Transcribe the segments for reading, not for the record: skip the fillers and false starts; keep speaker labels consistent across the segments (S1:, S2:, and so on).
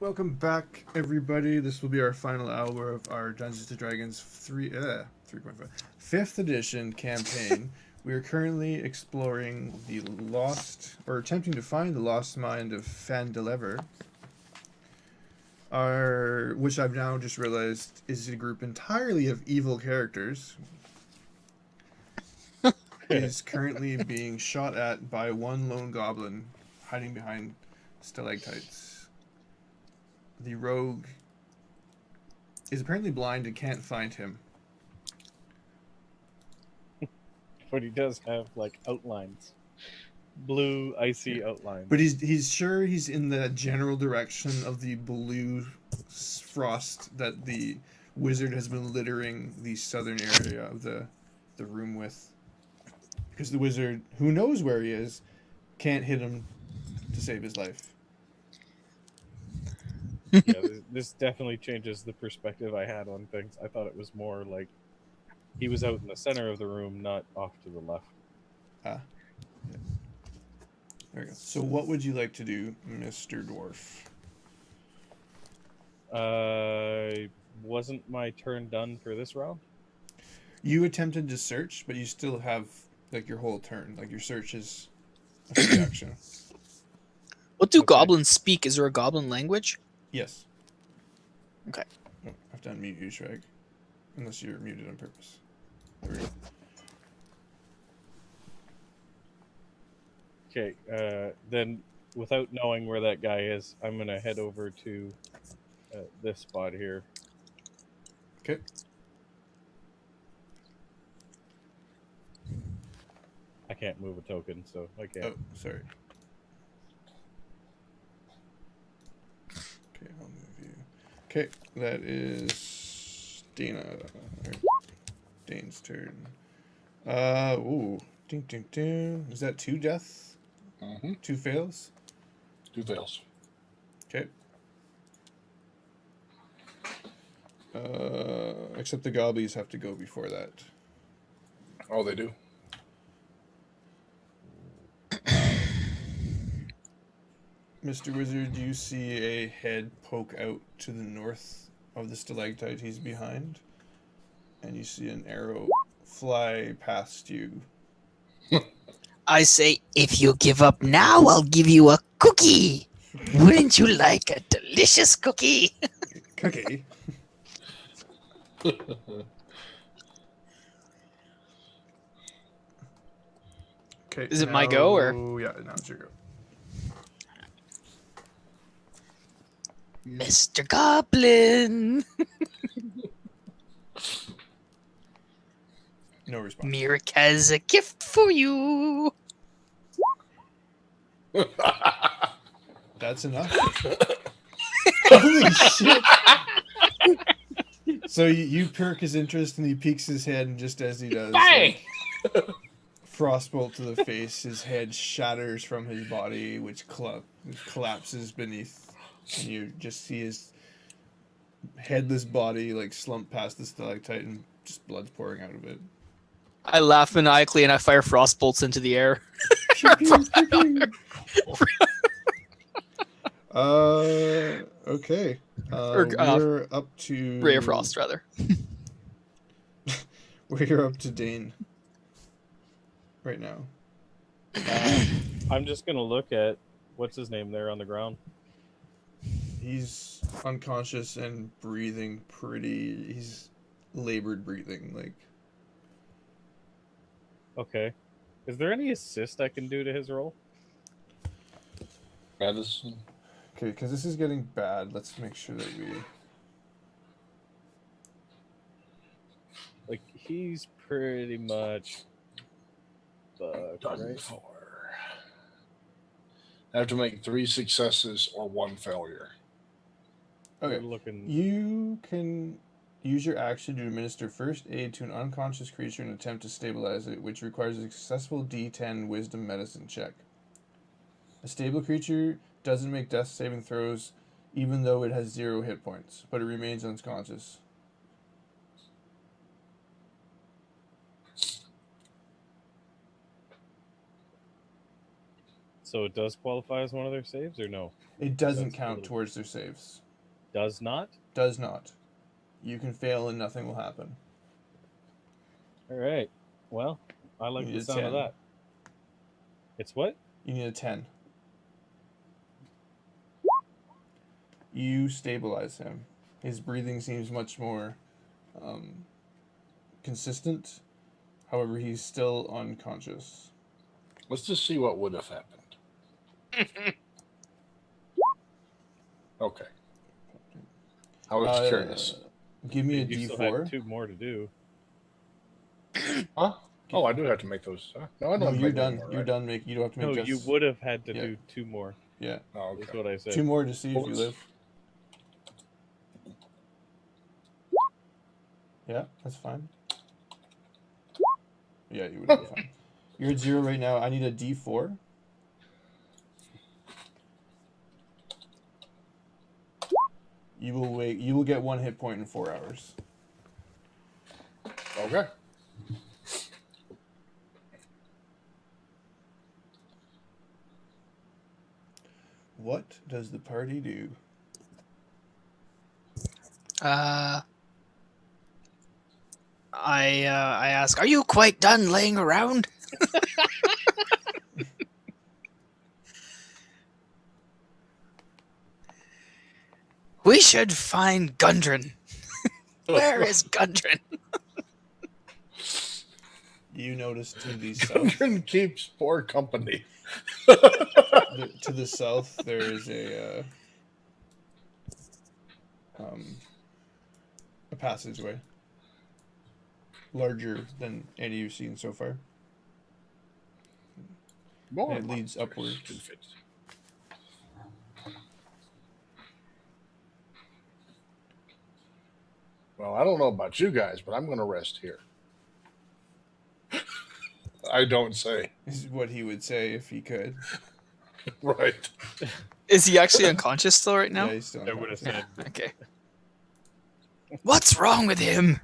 S1: Welcome back, everybody. This will be our final hour of our Dungeons and Dragons 3.5 5th edition campaign. We are currently exploring the lost, or attempting to find the lost mind of Phandelver, which I've now just realized is a group entirely of evil characters. Is currently being shot at by one lone goblin hiding behind stalactites. The rogue is apparently blind and can't find him.
S2: But he does have, like, outlines. Blue, icy outlines.
S1: But he's sure he's in the general direction of the blue frost that the wizard has been littering the southern area of the room with. Because the wizard, who knows where he is, can't hit him to save his life.
S2: Yeah, this definitely changes the perspective I had on things. I thought it was more like he was out in the center of the room, not off to the left.
S1: Yeah. There we go. So what would you like to do, Mr. Dwarf?
S2: Wasn't my turn done for this round?
S1: You attempted to search, but you still have, like, your whole turn. Like, your search is a free action.
S3: What do goblins speak? Is there a goblin language?
S1: Yes.
S3: Okay.
S1: Oh, I have to unmute you, Shrek. Unless you're muted on purpose. There we go.
S2: Okay, then without knowing where that guy is, I'm going to head over to this spot here.
S1: Okay.
S2: I can't move a token, so I can't.
S1: Oh, sorry. Okay, I'll move you. Okay, that is Dane's turn. Ooh. Ding, ding, ding. Is that 2 deaths?
S4: Mm-hmm.
S1: 2 fails?
S4: 2 fails.
S1: Okay. Except the goblies have to go before that.
S4: Oh, they do?
S1: Mr. Wizard, you see a head poke out to the north of the stalactite he's behind. And you see an arrow fly past you.
S3: I say, if you give up now, I'll give you a cookie. Wouldn't you like a delicious cookie?
S1: Cookie? Okay.
S3: Is it my go, or?
S1: Oh, yeah, now it's your go.
S3: Mr. Goblin.
S1: No response.
S3: Mirek has a gift for you.
S1: That's enough. Holy shit! So you perk his interest and he peeks his head, and just as he does,
S4: Bang!
S1: like, frostbolt to the face, his head shatters from his body, which collapses beneath, and you just see his headless body like slump past the stalactite and just blood's pouring out of it.
S3: I laugh maniacally and I fire frost bolts into the air.
S1: Okay.
S3: Or,
S1: we're up to
S3: Ray of Frost, rather.
S1: We're up to Dane right now.
S2: I'm just going to look at what's his name there on the ground.
S1: He's unconscious and breathing pretty. He's labored breathing, like.
S2: Okay. Is there any assist I can do to his roll?
S4: Medicine.
S1: Okay, because this is getting bad. Let's make sure that we.
S2: Like, he's pretty much fucked,
S4: Done
S2: right?
S4: for. I have to make 3 successes or 1 failure.
S1: Okay.
S2: We're looking...
S1: You can use your action to administer first aid to an unconscious creature and attempt to stabilize it, which requires a successful D10 Wisdom Medicine check. A stable creature doesn't make death saving throws, even though it has 0 hit points, but it remains unconscious.
S2: So it does qualify as one of their saves, or no?
S1: It doesn't
S2: That's
S1: count
S2: totally-
S1: towards their saves.
S2: Does not?
S1: Does not. You can fail and nothing will happen.
S2: Alright. Well, I like
S1: You
S2: the
S1: need a
S2: sound of
S1: 10.
S2: that. It's what?
S1: You need a 10. You stabilize him. His breathing seems much more consistent. However, he's still unconscious.
S4: Let's just see what would have happened. Okay. I was curious.
S1: Give me a
S2: You still
S1: D4.
S2: had 2 more to do.
S4: Huh? Oh, I do have to make those. No, I don't.
S1: No,
S4: have to
S1: you're
S4: make
S1: done.
S4: any more,
S1: You're
S4: right?
S1: done. You don't have to make
S2: No,
S1: just...
S2: you would have had to
S1: Yeah.
S2: do 2 more.
S1: Yeah.
S4: Oh,
S2: That's
S4: okay.
S2: what I said.
S1: 2 more to see if you
S4: Oops.
S1: live. Yeah, that's fine. Yeah, you would be fine. You're at 0 right now. I need a D4. You will wait. You will get 1 hit point in 4 hours.
S4: Okay.
S1: What does the party do?
S3: I ask, are you quite done laying around? We should find Gundren. Where is Gundren?
S1: You notice to the south.
S4: Children keeps poor company.
S1: To the south, there is a passageway, larger than any you've seen so far.
S4: More
S1: It leads
S4: monsters.
S1: upwards.
S4: Well, I don't know about you guys, but I'm going to rest here. I don't say.
S1: This is what he would say if he could.
S4: Right.
S3: Is he actually unconscious still right now?
S1: Yeah, he's still
S2: I would have said,
S3: Okay. What's wrong with him?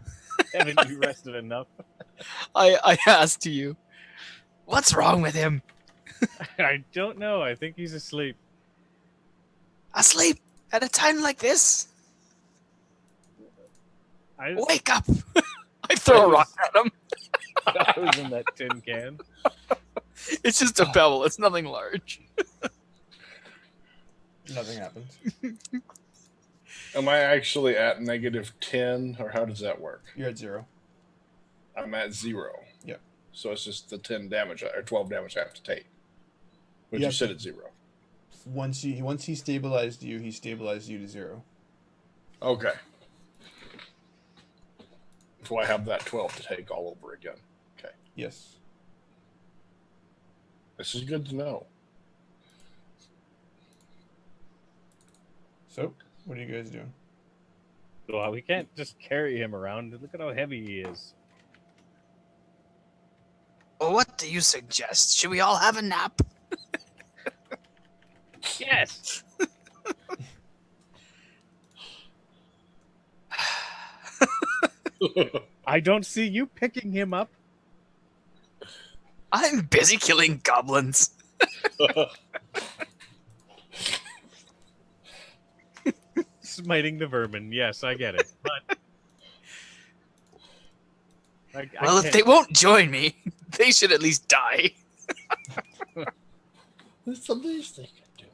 S2: haven't you rested enough?
S3: I asked you. What's wrong with him?
S2: I don't know. I think he's asleep.
S3: Asleep at a time like this?
S2: I
S3: Wake up! I throw a rock at him.
S2: that was in that tin can.
S3: It's just a pebble. It's nothing large.
S1: Nothing happens.
S4: Am I actually at -10, or how does that work?
S1: You're at 0.
S4: I'm at 0.
S1: Yeah.
S4: So it's just the 10 damage or 12 damage I have to take. But
S1: You
S4: you
S1: have
S4: said
S1: to-
S4: it's 0.
S1: Once he stabilized you, he stabilized you to 0.
S4: Okay. So I have that 12 to take all over again. Okay.
S1: Yes.
S4: This is good to know.
S1: So, what are you guys doing?
S2: Well, we can't just carry him around. Look at how heavy he is.
S3: Well, what do you suggest? Should we all have a nap?
S2: Yes. I don't see you picking him up.
S3: I'm busy killing goblins.
S2: Smiting the vermin. Yes, I get it. But
S3: Well, if they won't join me, they should at least die.
S4: It's the least they can do.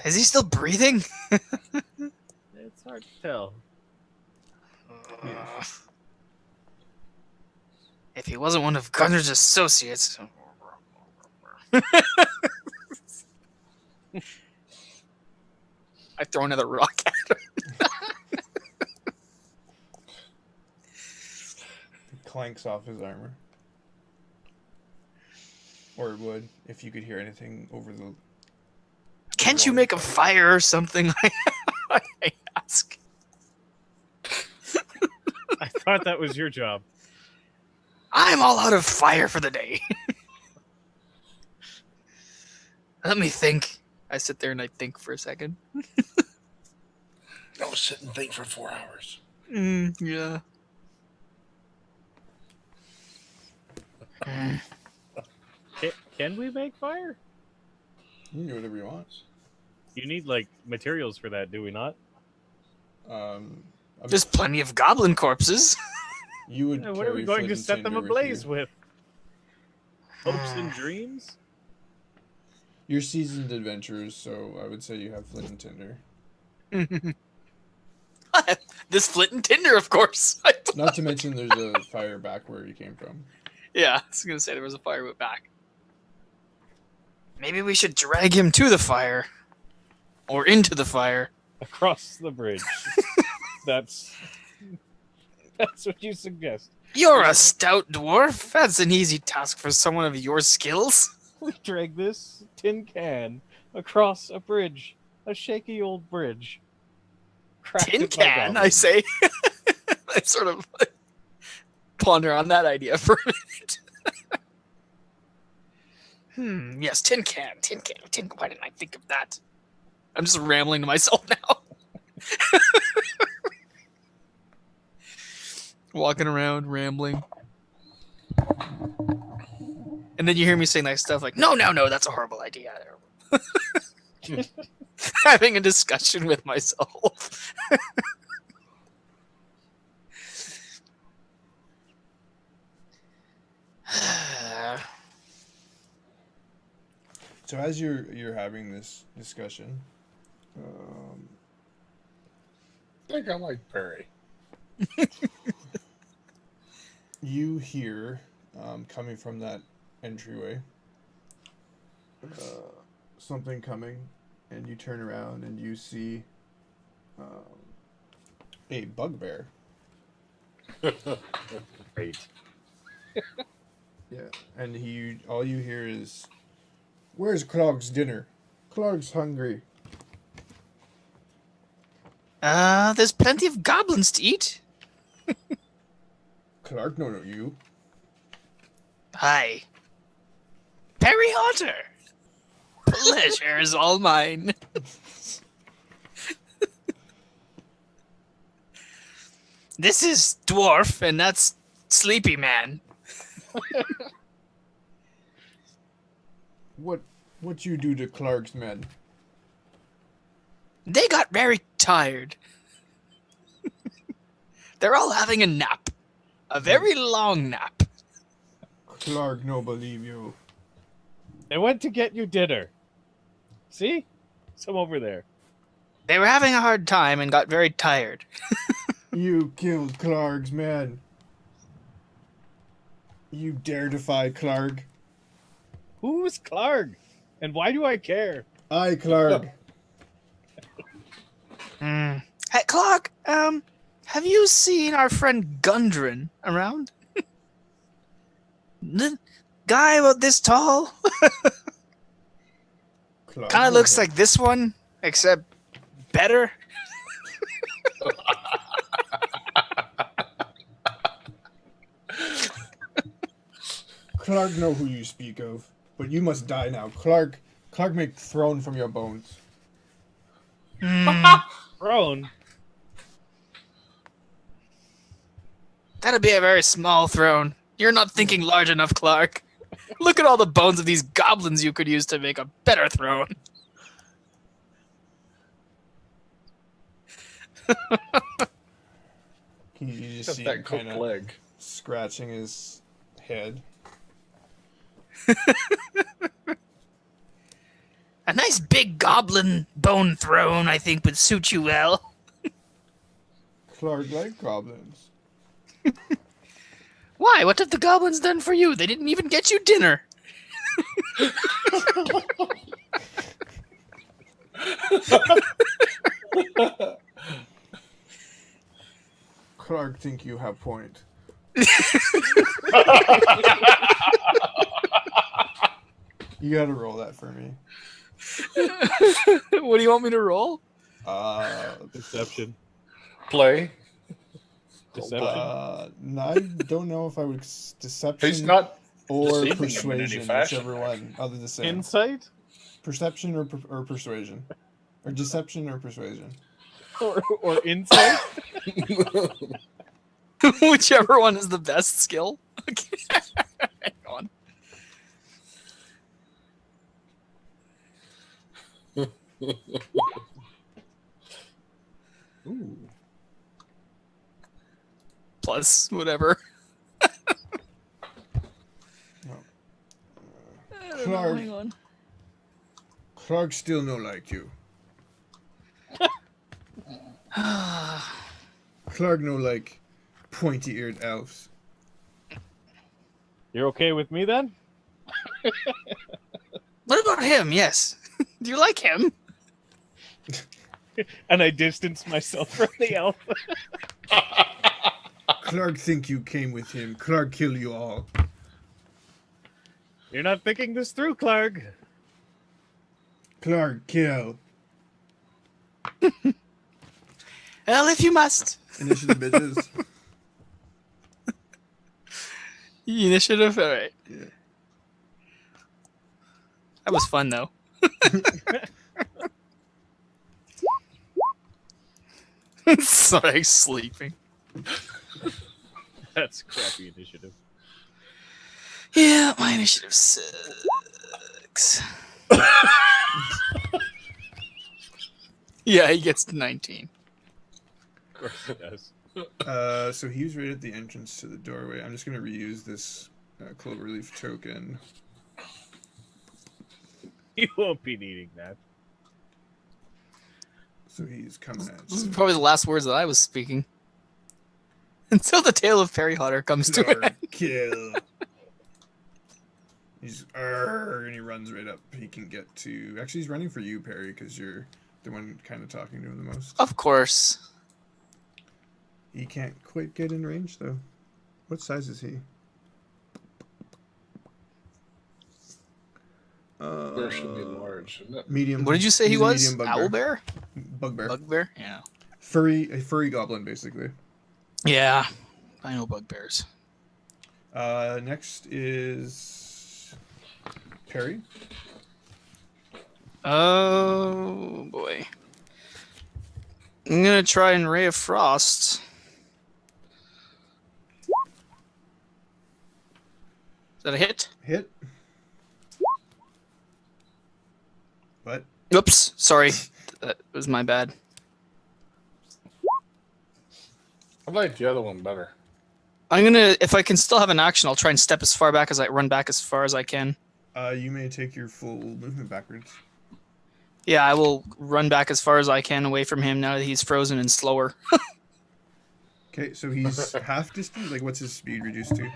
S3: Is he still breathing?
S2: It's hard to tell.
S3: If he wasn't one of Gunner's associates. I throw another rock at him.
S1: It clanks off his armor. Or it would, if you could hear anything over the...
S3: Can't you make a fire or something? I ask.
S2: I thought that was your job.
S3: I'm all out of fire for the day. Let me think. I sit there and I think for a second.
S4: No, sit and think for 4 hours.
S3: Yeah.
S2: Can we make fire?
S1: You can do whatever you want.
S2: You need like materials for that, do we not?
S3: There's plenty of goblin corpses.
S1: You would.
S2: What are we
S1: carry
S2: going to
S1: flint
S2: set
S1: and
S2: them
S1: tinder
S2: ablaze
S1: you.
S2: with? Hopes and dreams?
S1: You're seasoned adventurers, so I would say you have flint and tinder.
S3: This flint and tinder, of course.
S1: Not to mention there's a fire back where you came from.
S3: Yeah, I was gonna say there was a fire back. Maybe we should drag him to the fire. Or into the fire.
S2: Across the bridge. That's what you suggest.
S3: You're a stout dwarf. That's an easy task for someone of your skills.
S2: We drag this tin can across a bridge. A shaky old bridge.
S3: Tin
S2: Crafted by
S3: can, I
S2: goblins.
S3: say. I sort of ponder on that idea for a minute. Yes, tin can. Why didn't I think of that? I'm just rambling to myself now. Walking around, rambling. And then you hear me saying like stuff like, no, that's a horrible idea. Having a discussion with myself.
S1: So as you're having this discussion,
S4: I think I like Parry.
S1: you hear coming from that entryway something coming, and you turn around and you see a bugbear.
S2: Great.
S1: Yeah, and all you hear is, "Where's Clog's dinner? Clog's hungry."
S3: There's plenty of goblins to eat.
S1: Clark, no, you.
S3: Hi. Parry Hunter. Pleasure is all mine. This is Dwarf, and that's Sleepy Man.
S1: What you do to Clark's men?
S3: They got very tired. They're all having a nap. A very long nap.
S1: Clark, no believe you.
S2: I went to get you dinner. See? Some over there.
S3: They were having a hard time and got very tired.
S1: You killed Clark's men. You dare defy Clark?
S2: Who's Clark? And why do I care?
S1: I, Clark.
S3: Hey, Clark, have you seen our friend Gundren around? The guy about this tall?
S1: Clark,
S3: Kind of looks like this one, except better.
S1: Clark know who you speak of, but you must die now. Clark make throne from your bones.
S2: Throne?
S3: That'd be a very small throne. You're not thinking large enough, Clark. Look at all the bones of these goblins you could use to make a better throne.
S1: You just
S4: Got
S1: see
S4: that
S1: him
S4: cooked
S1: kind of
S4: leg.
S1: scratching his head.
S3: A nice big goblin bone throne, I think, would suit you well.
S1: Clark like goblins.
S3: Why? What have the goblins done for you? They didn't even get you dinner.
S1: Clark think you have point. You gotta roll that for me.
S3: What do you want me to roll?
S2: Deception.
S4: Play.
S2: Deception.
S1: I don't know if I would deception
S4: He's not
S1: or
S4: deceiving him in any
S1: persuasion,
S4: fashion.
S1: whichever one, other the same.
S2: Insight?
S1: Perception or persuasion, or deception or persuasion.
S2: Or insight?
S3: Whichever one is the best skill. Okay. Hang on.
S1: Ooh.
S3: Plus whatever.
S1: No.
S3: I don't know,
S1: Clark.
S3: hang on.
S1: Clark still no like you. Clark no like pointy-eared elves.
S2: You're okay with me then?
S3: What about him? Yes. Do you like him?
S2: And I distance myself from the elf.
S1: Clark think you came with him. Clark kill you all.
S2: You're not thinking this through, Clark.
S1: Clark kill.
S3: Well, if you must.
S1: Initiative bitches.
S3: Initiative? Alright.
S1: Yeah.
S3: That was fun, though. Sorry, sleeping.
S2: That's crappy initiative.
S3: Yeah, my initiative sucks. Yeah, he gets 19.
S2: Of course it does.
S1: So he's right at the entrance to the doorway. I'm just going to reuse this cloverleaf token.
S2: You won't be needing that.
S1: So he's coming at
S3: This is
S1: you.
S3: probably the last words that I was speaking. Until the tale of Parry Hotter comes to an
S1: Clark
S3: end.
S1: kill. He's and he runs right up. He can get to. Actually, he's running for you, Parry, because you're the one kind of talking to him the most.
S3: Of course.
S1: He can't quite get in range though. What size is he?
S4: Bear should be large, shouldn't it?
S1: Medium.
S3: What did you say he
S1: He's a
S3: was?
S1: medium bugbear.
S3: Owlbear?
S1: Bugbear.
S3: Bugbear? Yeah.
S1: A furry goblin, basically.
S3: Yeah. I know bugbears.
S1: Next is Parry.
S3: Oh, boy. I'm going to try and Ray of Frost. Is that a hit?
S1: Hit. What?
S3: Oops. Sorry. That was my bad.
S4: I like the other one better.
S3: I'm going to, if I can still have an action, I'll try and step as far back as run back as far as I can.
S1: You may take your full movement backwards.
S3: Yeah, I will run back as far as I can away from him now that he's frozen and slower.
S1: Okay, so he's half distance. Like, what's his speed reduced to?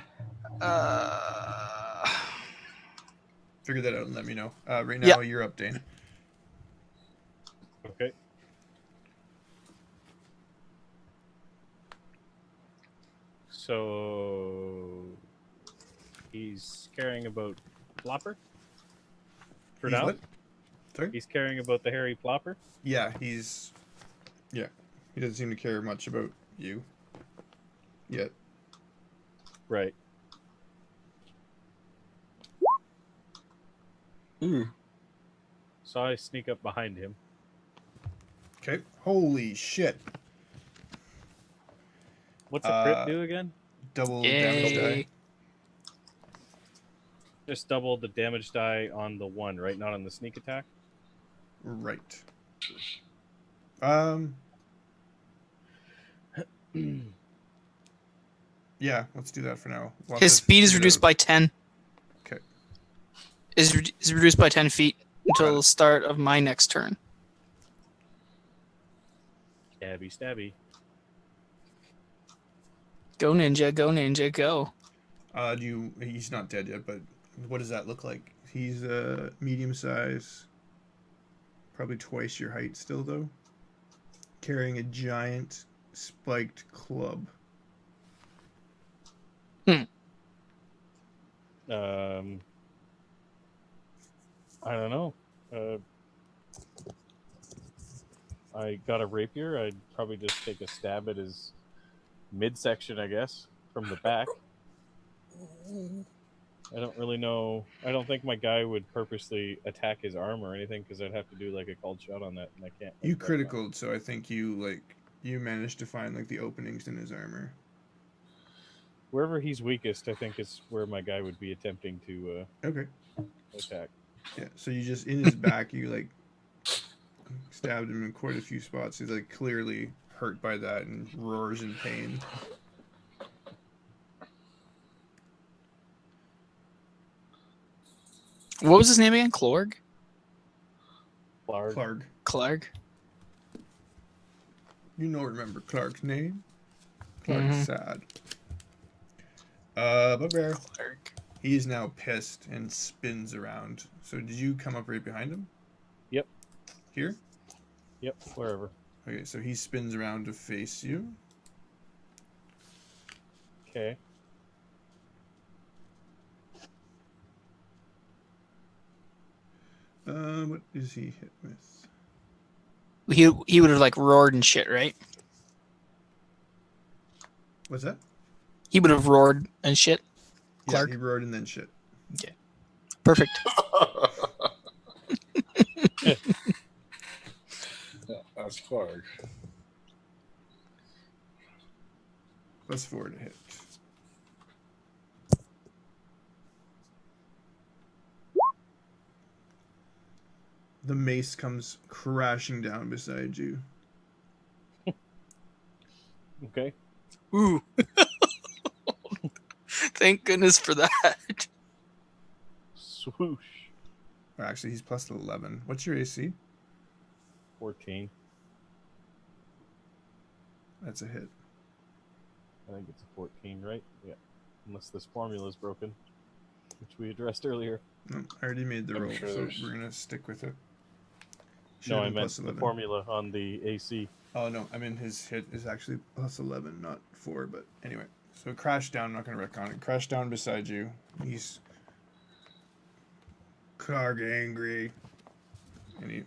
S1: Figure that out and let me know. Right now,
S3: Yeah.
S1: you're up, Dane.
S2: Okay. So he's caring about Plopper? For
S1: He's
S2: now?
S1: what? Sorry?
S2: He's caring about the hairy Plopper?
S1: Yeah, he's... Yeah. He doesn't seem to care much about you. Yet.
S2: Right.
S4: Ooh.
S2: So I sneak up behind him.
S1: Okay. Holy shit.
S2: What's a crit do again?
S1: Double damage die.
S3: Yay.
S2: Just double the damage die on the one, right? Not on the sneak attack?
S1: Right. Yeah, let's do that for now. We'll have
S3: His
S1: to
S3: speed is
S1: figure it
S3: reduced
S1: out.
S3: by 10.
S1: Okay.
S3: Is reduced by 10 feet until
S1: Got it.
S3: the start of my next turn.
S2: Stabby, stabby.
S3: Go ninja, go ninja, go.
S1: He's not dead yet, but what does that look like? He's medium size. Probably twice your height still, though. Carrying a giant spiked club.
S2: I don't know. I got a rapier. I'd probably just take a stab at his midsection, I guess, from the back. I don't really know. I don't think my guy would purposely attack his arm or anything because I'd have to do like a called shot on that, and I can't.
S1: You criticaled, so I think you managed to find like the openings in his armor.
S2: Wherever he's weakest, I think is where my guy would be attempting to
S1: Okay.
S2: attack.
S1: Yeah. So you just in his back, you like Stabbed him in quite a few spots. He's like clearly hurt by that and roars in pain.
S3: What was his name again? Clorg?
S2: Clark.
S3: Clarg?
S1: You don't remember Clark's name? Clark's sad. Bugbear.
S3: Clark.
S1: He is now pissed and spins around. So did you come up right behind him?
S2: Yep.
S1: Here?
S2: Yep, wherever.
S1: Okay, so he spins around to face you.
S2: Okay.
S1: What is he hit with?
S3: He would have like roared and shit, right?
S1: What's that?
S3: He would have roared and shit. Clark?
S1: Yeah, he roared and then shit.
S3: Okay. Perfect.
S4: That's Clark.
S1: +4 to hit. The mace comes crashing down beside you.
S2: Okay.
S3: Ooh. Thank goodness for that.
S2: Swoosh.
S1: Or actually, he's +11. What's your AC?
S2: 14.
S1: That's a hit.
S2: I think it's a 14, right? Yeah. Unless this formula is broken, which we addressed earlier.
S1: No, I already made the
S4: I'm
S1: roll,
S4: sure
S1: so
S4: there's-
S1: we're gonna stick with it.
S2: No, I
S1: Should've been
S2: meant the
S1: +11.
S2: formula on the AC.
S1: Oh no, I mean his hit is actually +11, not 4. But anyway, so crash down. I'm not gonna wreck on it. Crash down beside you. He's Cog angry. And he,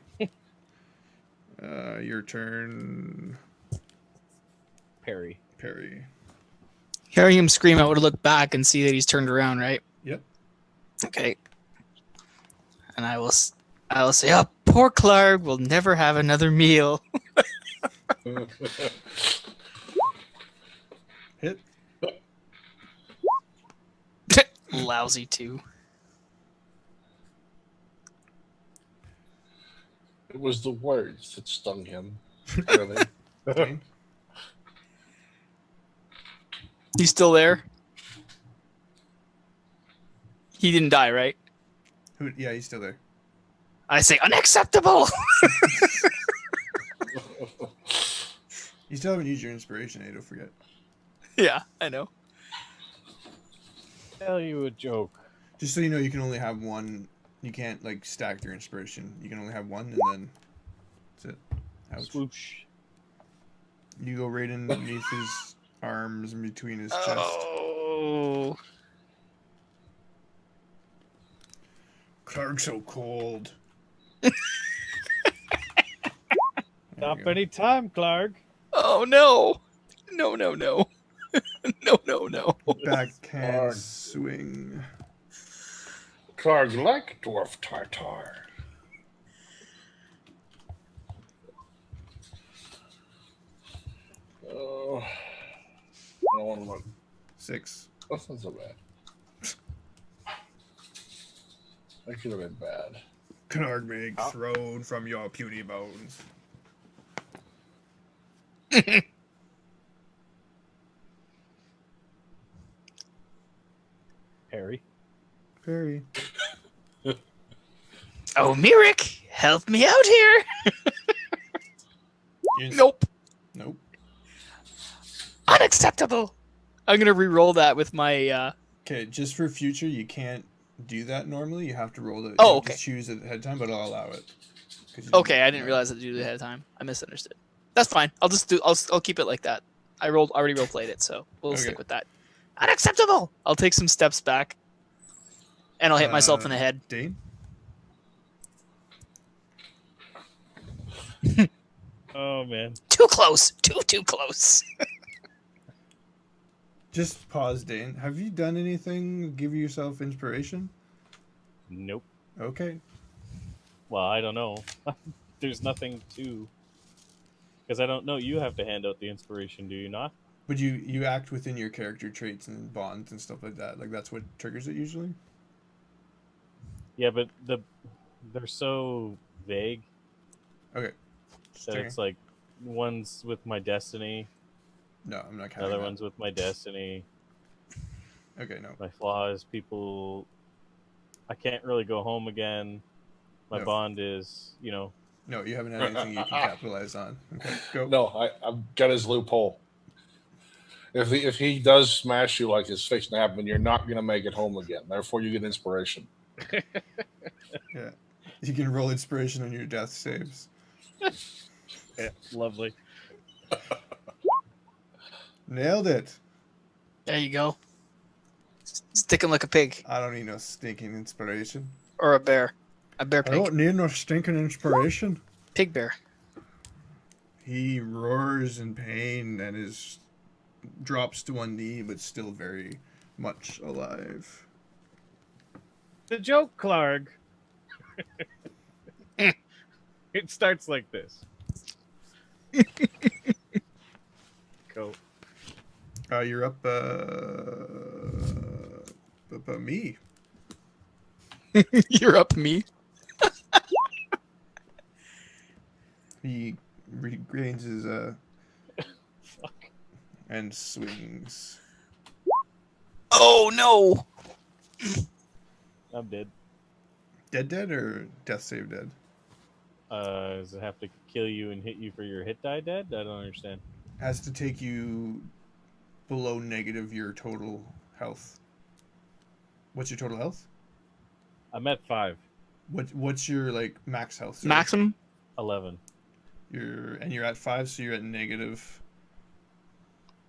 S1: your turn,
S2: Parry.
S1: Parry.
S3: Hearing him scream, I would have looked back and see that he's turned around, right?
S1: Yep.
S3: Okay. And I will say, oh, poor Clark will never have another meal.
S1: Hit.
S3: Lousy too.
S4: It was the words that stung him. Really.
S1: Dane.
S3: He's still there? He didn't die, right?
S1: Yeah, he's still there.
S3: I say, unacceptable!
S1: You still haven't used your inspiration, don't forget.
S3: Yeah, I know.
S2: Tell you a joke.
S1: Just so you know, you can only have one. You can't like stack your inspiration. You can only have one, and then that's it. Ouch.
S2: Swoosh.
S1: You go right underneath his arms and between his chest.
S3: Oh.
S1: Clark's so cold.
S2: Stop any time, Clark.
S3: Oh, no. No, no, no. No, no, no.
S1: Backhand
S4: Clark.
S1: swing.
S4: Clark like dwarf tartar. Oh, I don't want to look.
S1: 6.
S4: That's not so bad. That could have been bad.
S1: Clark being thrown from your puny bones.
S2: Parry.
S1: Parry.
S3: Oh, Mirik, help me out here. Nope.
S1: Nope.
S3: Unacceptable. I'm going to re-roll that with my...
S1: Okay, just for future, you can't do that normally. You have to roll it.
S3: Oh,
S1: you have to
S3: okay.
S1: choose it ahead of time, but I'll allow it. 'Cause you
S3: Okay, I didn't realize that to do it ahead of time. I misunderstood. That's fine. I'll keep it like that. Already role played it, so we'll
S1: Okay.
S3: stick with that. Unacceptable. I'll take some steps back, and I'll hit myself in the head.
S1: Dane?
S2: Oh, man.
S3: Too close. Too close.
S1: Just pause, Dane. Have you done anything to give yourself inspiration?
S2: Nope.
S1: Okay.
S2: Well, I don't know. There's nothing to... Because I don't know. You have to hand out the inspiration, do you not?
S1: But you act within your character traits and bonds and stuff like that. Like, that's what triggers it usually?
S2: Yeah, but they're so vague.
S1: Okay.
S2: So it's like one's with my destiny,
S1: No, I'm not
S2: the
S1: counting
S2: other
S1: that.
S2: one's with my destiny.
S1: Okay, no.
S2: My flaw is people. I can't really go home again. My
S1: No.
S2: bond is, you know.
S1: No, you haven't had anything you can capitalize on. Okay, go.
S4: No, I've got his loophole. If he does smash you like it's fixing to happen, you're not going to make it home again. Therefore, you get inspiration.
S1: Yeah. You can roll inspiration on your death saves.
S2: Yeah, lovely.
S1: Nailed it.
S3: There you go. Sticking like a pig
S1: I don't need no stinking inspiration.
S3: or a bear. A bear
S1: I
S3: pig.
S1: don't need no stinking inspiration.
S3: Pig bear.
S1: He roars in pain and drops to one knee, but still very much alive.
S2: The joke, Clark. It starts like this. Go.
S1: You're up. Me.
S3: You're up me.
S1: He regains his
S2: Fuck.
S1: and swings.
S3: Oh no!
S2: I'm dead.
S1: Dead or death save dead?
S2: Does it have to kill you and hit you for your hit die dead? I don't understand.
S1: Has to take you below negative your total health. What's your total health?
S2: I'm at 5.
S1: What's your like max health? Sorry?
S3: Maximum?
S2: 11.
S1: You're at 5, so you're at negative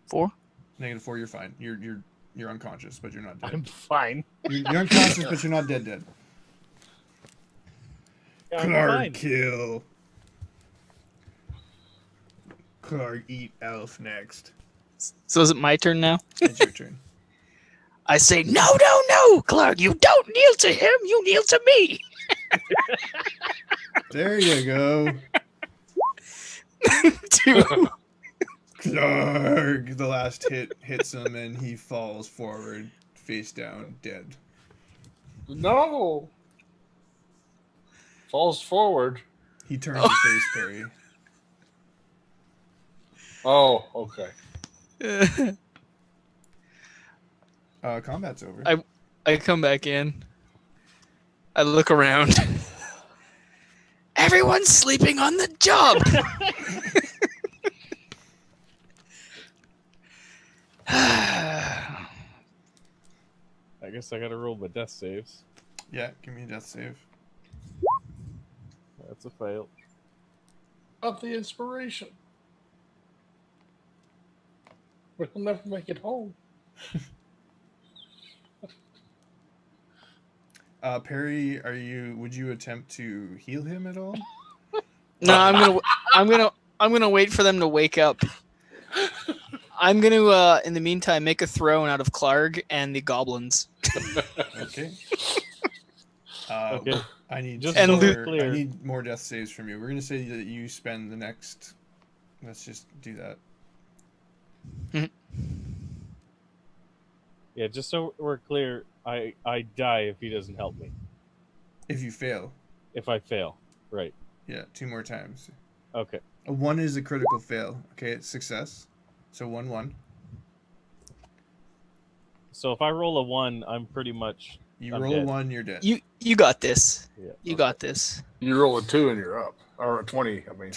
S3: 4?
S1: -4. You're fine. You're unconscious, but you're not dead.
S2: I'm fine.
S1: You're unconscious, but you're not dead.
S2: Yeah, I'm
S1: Clark
S2: fine.
S1: kill. Clark eat elf next.
S3: So is it my turn now?
S1: It's your turn.
S3: I say, no, Clark, you don't kneel to him, you kneel to me.
S1: There you go.
S3: 2.
S1: Clark. The last hit hits him and he falls forward, face down, dead.
S4: No. Falls forward.
S1: He turns to face Parry.
S4: Oh, okay.
S1: Combat's over.
S3: I come back in. I look around. Everyone's sleeping on the job.
S2: I guess I gotta roll my death saves.
S1: Yeah, give me a death save.
S2: That's a fail.
S4: Of the inspiration. We'll never make it home.
S1: Parry, would you attempt to heal him at all?
S3: No, I'm gonna wait for them to wake up. I'm gonna, in the meantime, make a throne out of Clark and the goblins.
S1: Okay.
S2: Okay.
S1: I need
S2: Just
S3: so we're
S2: clear.
S1: I need more death saves from you. We're gonna say that you spend the next. Let's just do that.
S2: Yeah, just so we're clear, I die if he doesn't help me.
S1: If you fail,
S2: If I fail. Right.
S1: yeah, 2 more times.
S2: Okay.
S1: A 1 is a critical fail. Okay, it's success. So 1-1.
S2: So if I roll a 1, I'm pretty much...
S1: You
S2: I'm
S1: roll a
S2: dead.
S1: 1, you're dead.
S3: You got this.
S2: Yeah.
S3: You got this.
S4: You roll a 2 and you're up. Or a 20, I mean.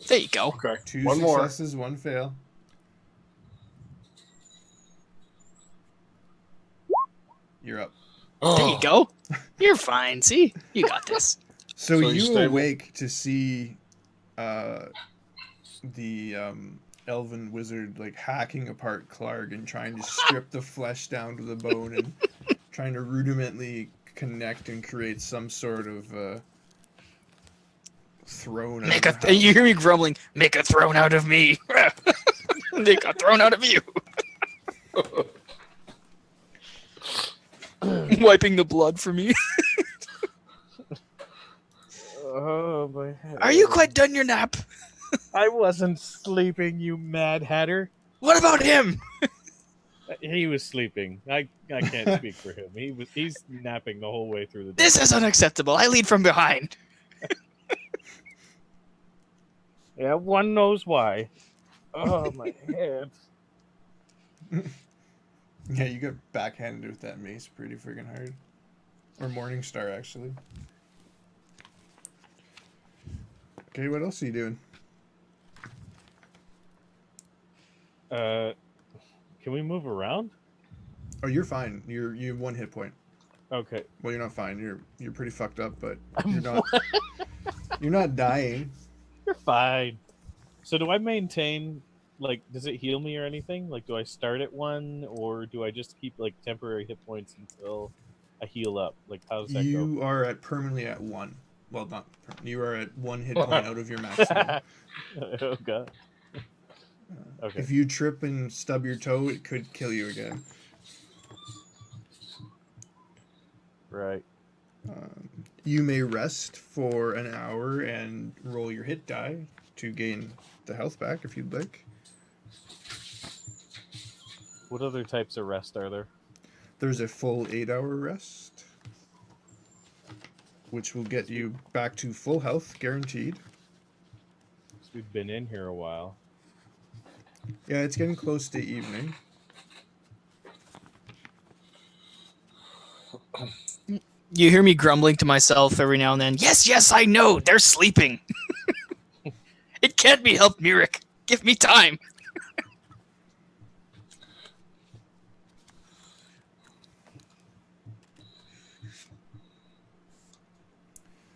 S3: There you go.
S4: Okay.
S1: 2
S4: One more.
S1: successes, 1 fail. You're up.
S3: There you go. You're fine. See, you got this.
S1: So
S4: So he's
S1: you
S4: stable.
S1: awake to see the elven wizard like hacking apart Clark and trying to strip the flesh down to the bone and trying to rudimentally connect and create some sort of throne. out
S3: Make
S1: of the
S3: a. You
S1: house.
S3: hear me grumbling. Make a throne out of me. Make a throne out of you. Wiping the blood for me.
S2: Oh, my head.
S3: Are you quite done your nap?
S2: I wasn't sleeping, you mad hatter.
S3: What about him?
S2: He was sleeping. I can't speak for him. He's napping the whole way through the day.
S3: This is unacceptable. I lead from behind.
S2: Yeah, one knows why. Oh, my head.
S1: Yeah, you got backhanded with that mace pretty friggin' hard. Or Morningstar, actually. Okay, what else are you doing?
S2: Can we move around?
S1: Oh, you're fine. You have 1 hit point.
S2: Okay.
S1: Well, you're not fine. You're pretty fucked up, but you're not. You're not dying.
S2: You're fine. So do I maintain, like, does it heal me or anything? Like, do I start at 1, or do I just keep, like, temporary hit points until I heal up? Like, how does that go?
S1: You are permanently at 1. Well, not. You are at 1 hit point out of your maximum.
S2: Oh, God. Okay.
S1: If you trip and stub your toe, it could kill you again.
S2: Right.
S1: You may rest for an hour and roll your hit die to gain the health back if you'd like.
S2: What other types of rest are there?
S1: There's a full 8-hour rest, which will get you back to full health, guaranteed.
S2: We've been in here a while.
S1: Yeah, it's getting close to evening.
S3: You hear me grumbling to myself every now and then. Yes, I know. They're sleeping. It can't be helped, Murik. Give me time.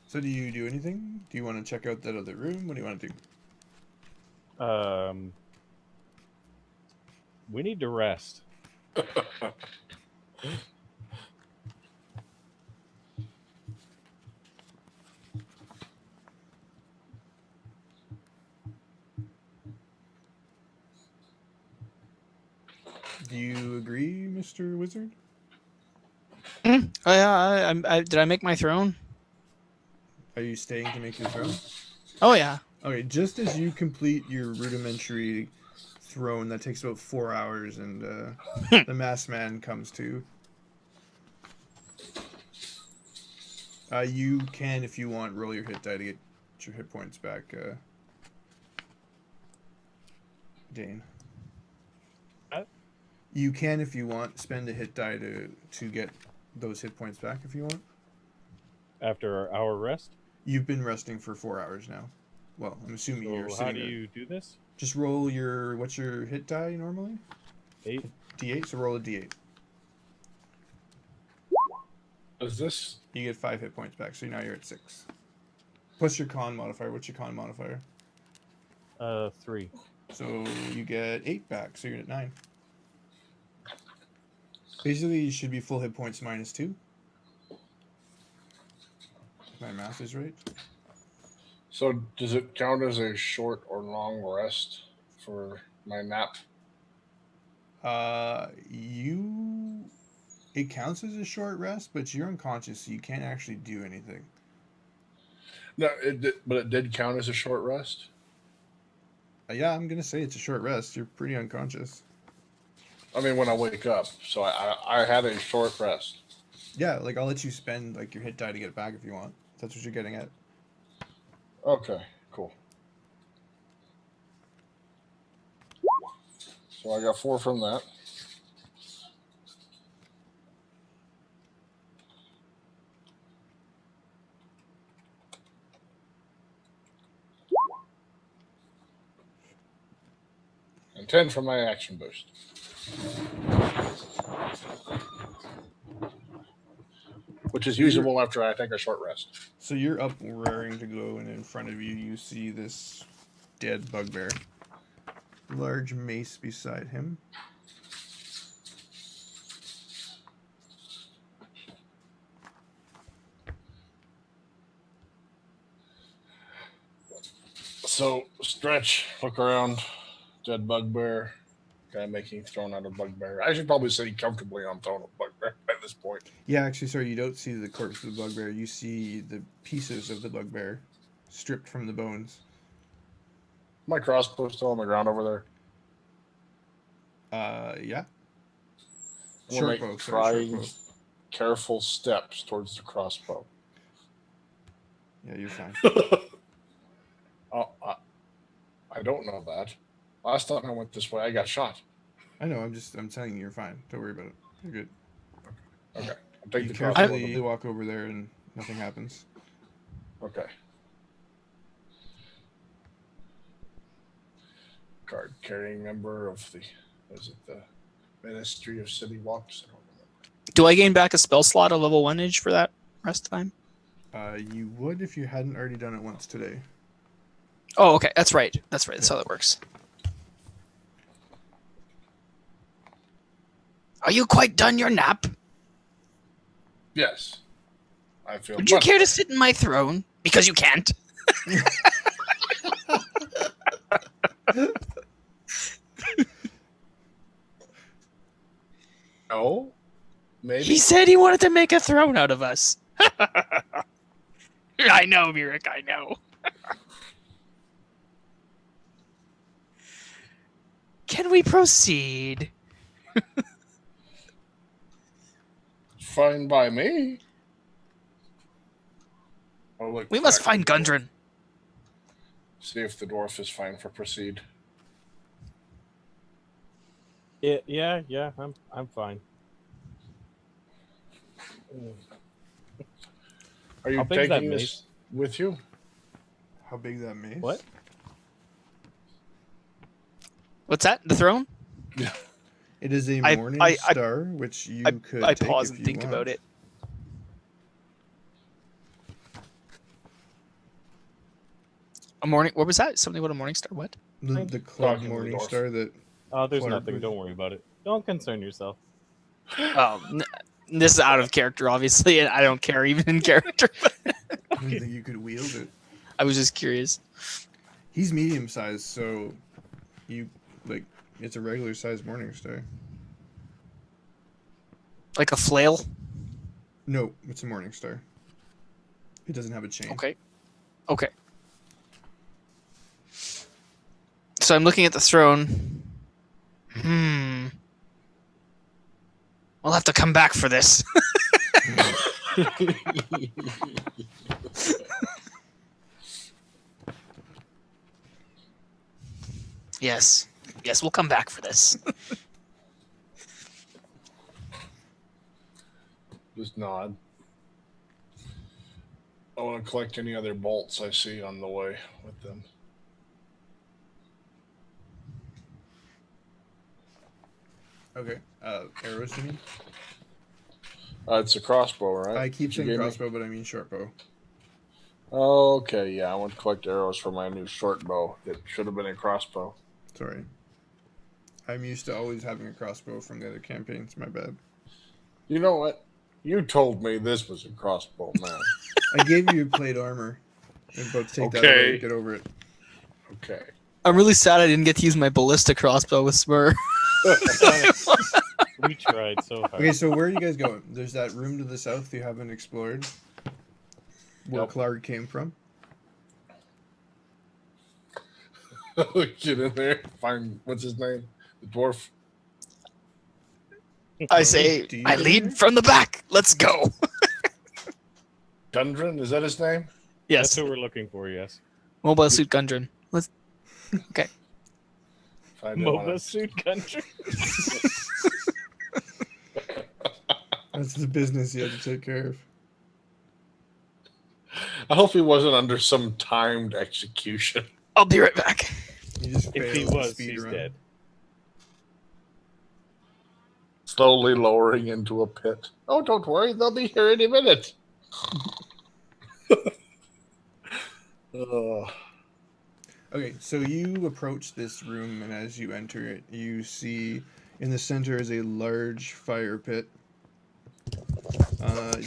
S1: So do you do anything? Do you want to check out that other room? What do you want to do?
S2: We need to rest.
S1: Do you agree, Mr. Wizard?
S3: Oh, yeah. Did I make my throne?
S1: Are you staying to make your throne?
S3: Oh, yeah.
S1: Okay, just as you complete your rudimentary throne, that takes about 4 hours, and the masked man comes to. You can, if you want, roll your hit die to get your hit points back, Dane. You can, if you want, spend a hit die to get those hit points back if you want.
S2: After our rest?
S1: You've been resting for 4 hours now. Well, I'm assuming you're
S2: So
S1: sitting
S2: how do
S1: there.
S2: you do this?
S1: Just roll your... What's your hit die normally?
S2: 8.
S1: D8, so roll a D8.
S4: Is this?
S1: You get 5 hit points back, so now you're at 6. Plus your con modifier. What's your con modifier?
S2: 3.
S1: So you get 8 back, so you're at 9. Basically, you should be full hit points minus 2. If my math is right.
S4: So does it count as a short or long rest for my nap?
S1: It counts as a short rest, but you're unconscious, so you can't actually do anything.
S4: No, but it did count as a short rest.
S1: Yeah, I'm gonna say it's a short rest. You're pretty unconscious.
S4: I mean, when I wake up, so I had a short rest.
S1: Yeah, like I'll let you spend like your hit die to get it back if you want. If that's what you're getting at.
S4: Okay, cool. So I got 4 from that. And 10 from my action boost. Which is usable after I take a short rest.
S1: So you're up raring to go, and in front of you, you see this dead bugbear. Large mace beside him.
S4: So stretch, look around, dead bugbear, guy making thrown out of bugbear. I should probably say comfortably on throne of bugbear at this point.
S1: Yeah, actually, sorry, you don't see the corpse of the bugbear. You see the pieces of the bugbear stripped from the bones.
S4: My crossbow still on the ground over there.
S1: Yeah. Short bow. Sorry, short bow.
S4: Careful steps towards the crossbow.
S1: Yeah, you're fine.
S4: Oh, I don't know that. Last time I went this way, I got shot.
S1: I know. I'm telling you, you're fine. Don't worry about it. You're good.
S4: Okay. I'll take
S1: You
S4: the crossbow.
S1: carefully walk over there, and nothing happens.
S4: Okay. Card carrying member of the Ministry of City Walks? I don't remember.
S3: Do I gain back a spell slot of level 1 for that rest time?
S1: You would if you hadn't already done it once today.
S3: Oh, okay. That's right. That's how that works. Are you quite done your nap?
S4: Yes. I feel.
S3: Would you care to sit in my throne? Because you can't.
S4: No. Maybe.
S3: He said he wanted to make a throne out of us. I know, Mirik, I know. Can we proceed?
S4: Fine by me. Oh, look,
S3: We must find Gundren.
S4: See if the dwarf is fine for proceed.
S2: Yeah. I'm fine.
S4: Are you
S2: How big is that
S4: taking
S2: mace?
S4: this with you?
S1: How big is that mace?
S2: What?
S3: What's that? The throne?
S1: It is a
S3: I-
S1: morning
S3: I-
S1: star, which you could
S3: I
S1: take
S3: pause
S1: if
S3: and
S1: you
S3: think
S1: want.
S3: about it. A morning? What was that? Something about a morning star? What?
S1: The club
S4: Talking to the
S1: morning
S4: dwarf.
S1: star that.
S2: Oh, there's
S1: Clark
S2: nothing.
S1: was-
S2: Don't worry about it. Don't concern yourself.
S3: This is out of character, obviously, and I don't care even in character.
S1: I didn't think you could wield it.
S3: I was just curious.
S1: He's medium sized, so it's a regular sized morning star.
S3: Like a flail?
S1: No, it's a morning star. It doesn't have a chain.
S3: Okay. So I'm looking at the throne. We'll have to come back for this. Yes, we'll come back for this.
S4: Just nod. I want to collect any other bolts I see on the way with them.
S1: Okay. Arrows, you mean?
S4: It's a crossbow, right?
S1: I keep
S4: You
S1: saying
S4: gave me?
S1: crossbow, but I mean short bow.
S4: Okay, yeah, I want to collect arrows for my new short bow. It should have been a crossbow.
S1: Sorry. I'm used to always having a crossbow from the other campaigns. My bad.
S4: You know what? You told me this was a crossbow, man.
S1: I gave you plate armor. I'm about to take that
S4: Okay.
S1: away. Get over it.
S4: Okay.
S3: I'm really sad I didn't get to use my ballista crossbow with Smur.
S2: We tried so hard.
S1: Okay, so where are you guys going? There's that room to the south you haven't explored. Where
S4: Nope.
S1: Clark came from.
S4: Get in there. Find, what's his name? The dwarf.
S3: I say,
S1: Do you
S3: I
S1: know
S3: lead
S1: her?
S3: from the back. Let's go.
S4: Gundren, is that his name?
S3: Yes.
S2: That's what we're looking for, yes.
S3: Mobile suit Gundren. Let's. Okay.
S4: If I didn't wanna-
S2: MOBA suit country.
S1: That's the business you have to take care of.
S4: I hope he wasn't under some timed execution.
S3: I'll be right back.
S1: You just
S2: If he
S1: failed the
S2: was,
S1: speed
S2: he's
S1: run.
S2: dead.
S4: Slowly lowering into a pit. Oh, don't worry, they'll be here any minute.
S1: Okay, so you approach this room, and as you enter it, you see in the center is a large fire pit.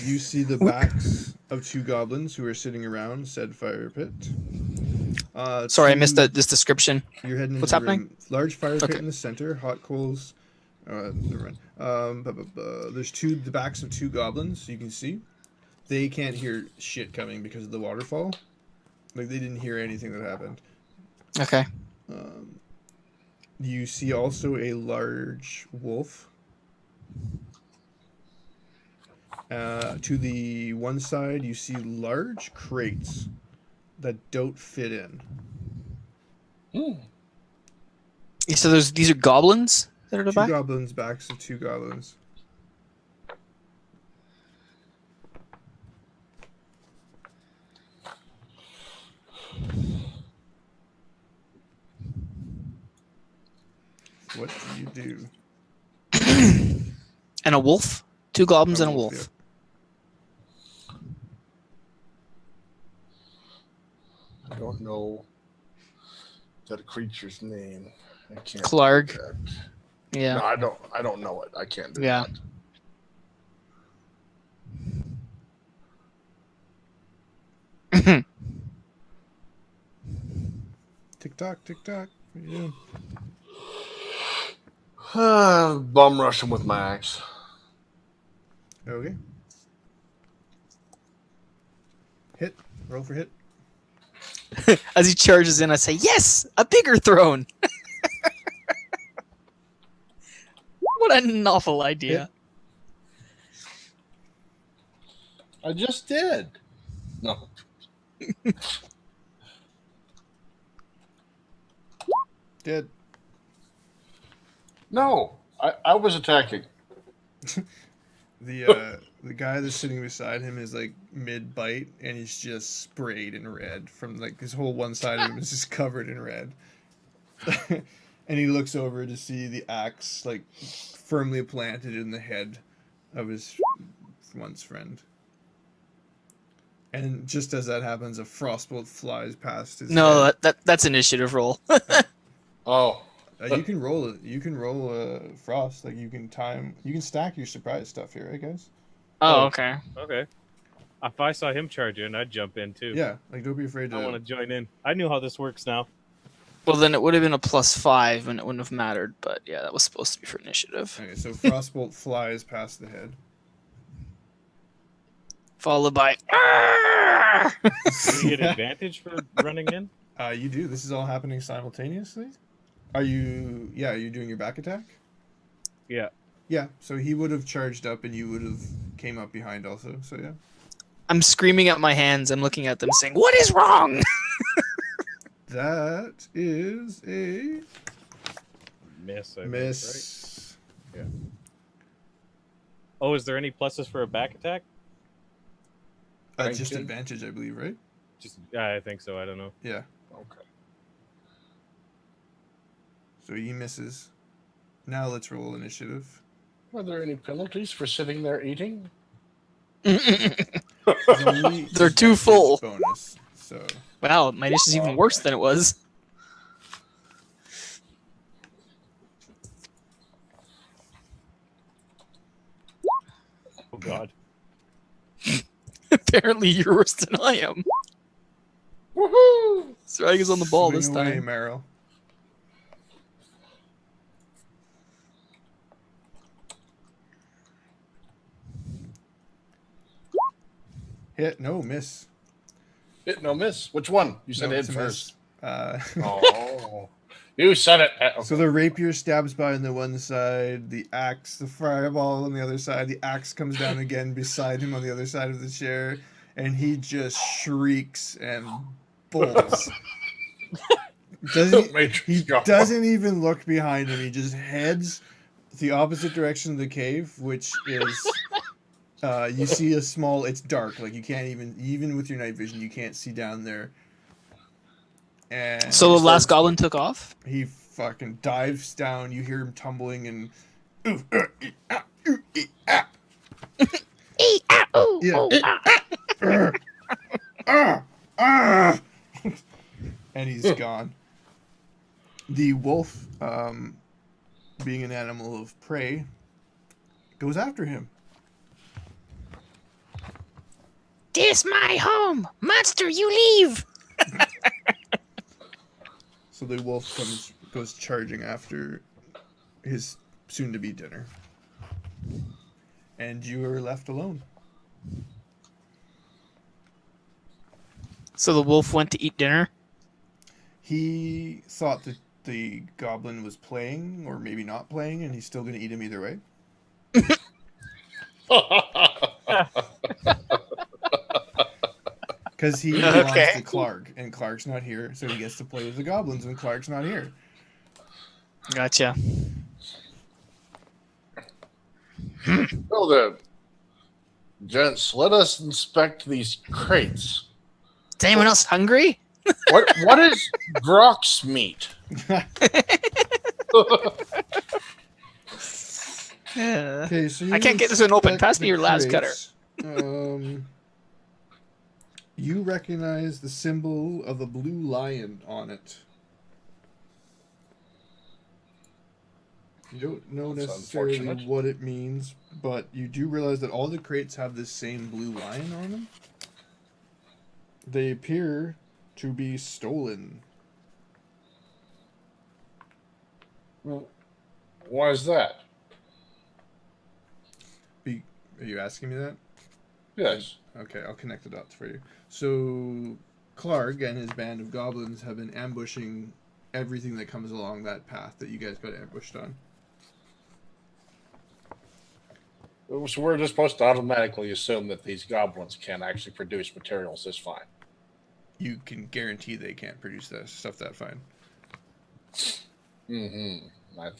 S1: You see the backs of two goblins who are sitting around said fire pit.
S3: Sorry, I missed this description.
S1: You're heading into
S3: What's
S1: the
S3: happening?
S1: room. Large fire pit
S3: Okay.
S1: in the center, hot coals. Never mind. There's the backs of two goblins. You can see they can't hear shit coming because of the waterfall. Like they didn't hear anything that happened.
S3: Okay.
S1: You see also a large wolf To the one side, you see large crates that don't fit in.
S3: So these are goblins that are the
S1: Two
S3: back?
S1: goblins, backs of two goblins. What do you do?
S3: And a wolf? Two goblins and a wolf.
S1: Yeah.
S4: I don't know that creature's name. I can't.
S3: Clark.
S4: do that.
S3: Yeah.
S4: No, I don't know it. I can't do
S3: Yeah.
S4: that.
S1: Tick tock, tick tock. What are you doing?
S4: Bum rush him with my axe.
S1: Okay. Hit. Roll for hit.
S3: As he charges in, I say, "Yes, a bigger throne." What an awful idea.
S4: I just did. No.
S1: Dead.
S4: No. I was attacking.
S1: The guy that's sitting beside him is like mid bite, and he's just sprayed in red from like his whole one side of him is just covered in red. And he looks over to see the axe like firmly planted in the head of his once friend. And just as that happens, a frostbolt flies past his head.
S3: That's initiative roll.
S4: Oh.
S1: You can roll it. You can roll frost. Like you can stack your surprise stuff here, right, guys?
S3: Oh, okay.
S2: Okay. If I saw him charge in, I'd jump in too.
S1: Yeah, like don't be afraid to.
S2: I want to join in. I knew how this works now.
S3: Well, then it would have been a +5, and it wouldn't have mattered. But yeah, that was supposed to be for initiative.
S1: Okay, so frostbolt flies past the head.
S3: Followed by.
S2: Do you get advantage for running in?
S1: You do. This is all happening simultaneously. Are you doing your back attack?
S2: Yeah.
S1: Yeah. So he would have charged up, and you would have came up behind also. So yeah.
S3: I'm screaming at my hands. I'm looking at them, saying, "What is wrong?"
S1: That is a
S2: Miss. I
S1: miss.
S2: Think, right? Yeah. Oh, is there any pluses for a back attack?
S1: Just advantage, I believe, right?
S2: Just I think so. I don't know.
S1: Yeah.
S4: Okay.
S1: So he misses. Now let's roll initiative.
S4: Are there any penalties for sitting there eating?
S1: There's only
S3: They're too full.
S1: bonus. So
S3: Wow, my dish is even worse than it was.
S2: Oh God.
S3: Apparently, you're worse than I am.
S4: Woohoo!
S3: Strike is on the ball
S1: swing
S3: this
S1: away,
S3: time.
S1: Meryl. Hit, no, miss.
S4: Hit, no miss. Which one? You said
S1: No,
S4: hit
S1: it's a
S4: first.
S1: miss.
S4: Oh. You said it.
S1: So the rapier stabs by on the one side, the axe, the fireball on the other side, the axe comes down again beside him on the other side of the chair, and he just shrieks and bolts. He doesn't even look behind him. He just heads the opposite direction of the cave, which is you see a small. It's dark, like you can't even with your night vision, you can't see down there. And
S3: So the last goblin took off?
S1: he fucking dives down. You hear him tumbling and and he's gone. The wolf, being an animal of prey, goes after him.
S3: This my home! Monster, you leave!
S1: So the wolf goes charging after his soon-to-be dinner. And you are left alone.
S3: So the wolf went to eat dinner?
S1: He thought that the goblin was playing, or maybe not playing, and he's still going to eat him either way. Because he belongs
S3: Okay.
S1: to Clark, and Clark's not here, so he gets to play with the goblins when Clark's not here.
S3: Gotcha.
S4: Well then, gents, let us inspect these crates.
S3: Is anyone else hungry?
S4: What is Grok's meat?
S1: Okay, so
S3: I can't get this one open. Pass me your las cutter.
S1: You recognize the symbol of a blue lion on it. You don't know
S4: That's
S1: necessarily
S4: unfortunate.
S1: what it means, but you do realize that all the crates have this same blue lion on them. They appear to be stolen.
S4: Why is that?
S1: Are you asking me that?
S4: Yes.
S1: Okay, I'll connect the dots for you. So, Clark and his band of goblins have been ambushing everything that comes along that path that you guys got ambushed on.
S4: So we're just supposed to automatically assume that these goblins can actually produce materials this fine.
S1: You can guarantee they can't produce that stuff that fine.
S4: Mm-hmm.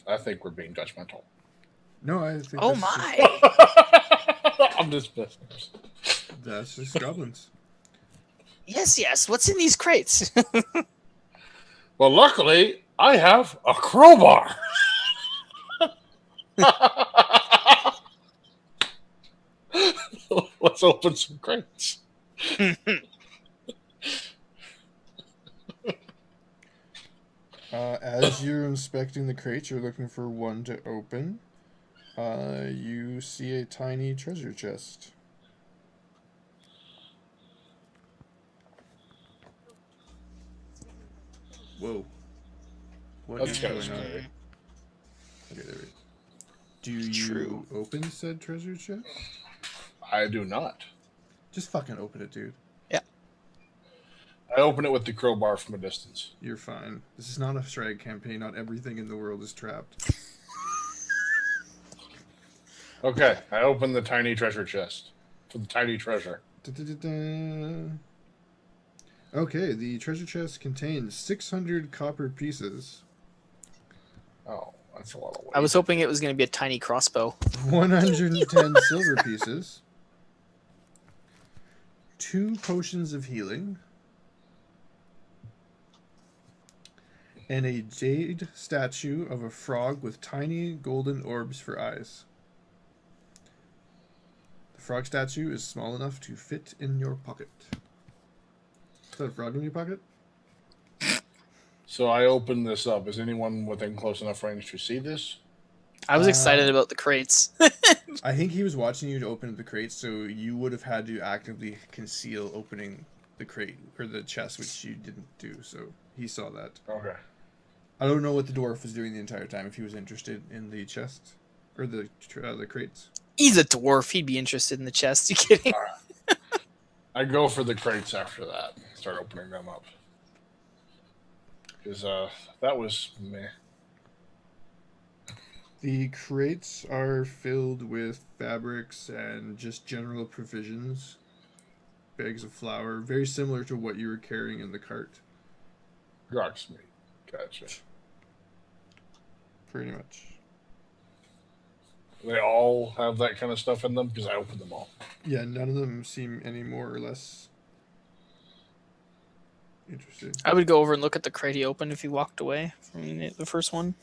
S4: I think we're being judgmental.
S1: No, I think
S3: Oh
S1: that's
S3: my!
S4: I'm just messing.
S1: that's just goblins.
S3: Yes. What's in these crates?
S4: Well, luckily, I have a crowbar. Let's open some crates.
S1: As you're inspecting the crates, you're looking for one to open. You see a tiny treasure chest. Whoa. What
S4: That's
S1: is
S4: kind
S1: going
S4: of
S1: on?
S4: scary.
S1: Okay, there we go. Do you
S3: True.
S1: open said treasure chest?
S4: I do not.
S1: Just fucking open it, dude.
S4: I open it with the crowbar from a distance.
S1: You're fine. This is not a Shrag campaign. Not everything in the world is trapped.
S4: Okay, I open the tiny treasure chest for the tiny treasure.
S1: Da-da-da-da. Okay, the treasure chest contains 600 copper pieces,
S4: Oh, that's a lot of weight.
S3: I was hoping it was going to be a tiny crossbow.
S1: 110 silver pieces, 2 potions of healing, and a jade statue of a frog with tiny golden orbs for eyes. The frog statue is small enough to fit in your pocket. Is that a frog in your pocket?
S4: So I open this up. Is anyone within close enough range to see this?
S3: I was excited about the crates.
S1: I think he was watching you to open the crate, so you would have had to actively conceal opening the crate or the chest, which you didn't do. So he saw that.
S4: Okay.
S1: I don't know what the dwarf was doing the entire time. If he was interested in the chest or the crates.
S3: He's a dwarf. He'd be interested in the chest. You kidding?
S4: I go for the crates after that. Start opening them up. Because that was meh.
S1: The crates are filled with fabrics and just general provisions. Bags of flour, very similar to what you were carrying in the cart.
S4: Grok's meat. Gotcha.
S1: Pretty much.
S4: They all have that kind of stuff in them because I opened them all.
S1: Yeah, none of them seem any more or less interested.
S3: I would go over and look at the crate he opened if he walked away from the first one.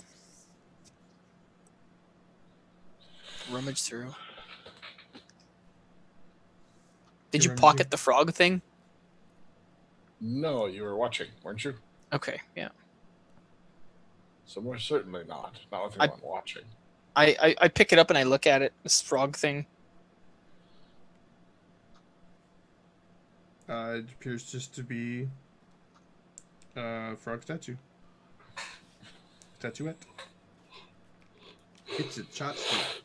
S3: Rummage through. Did you
S1: Rummaging.
S3: pocket the frog thing?
S4: No, you were watching, weren't you?
S3: Okay, yeah.
S4: So more certainly not. Not with anyone watching.
S3: I pick it up and I look at it, this frog thing.
S1: It appears just to be a frog statue. Statuette. It's a tchotchke.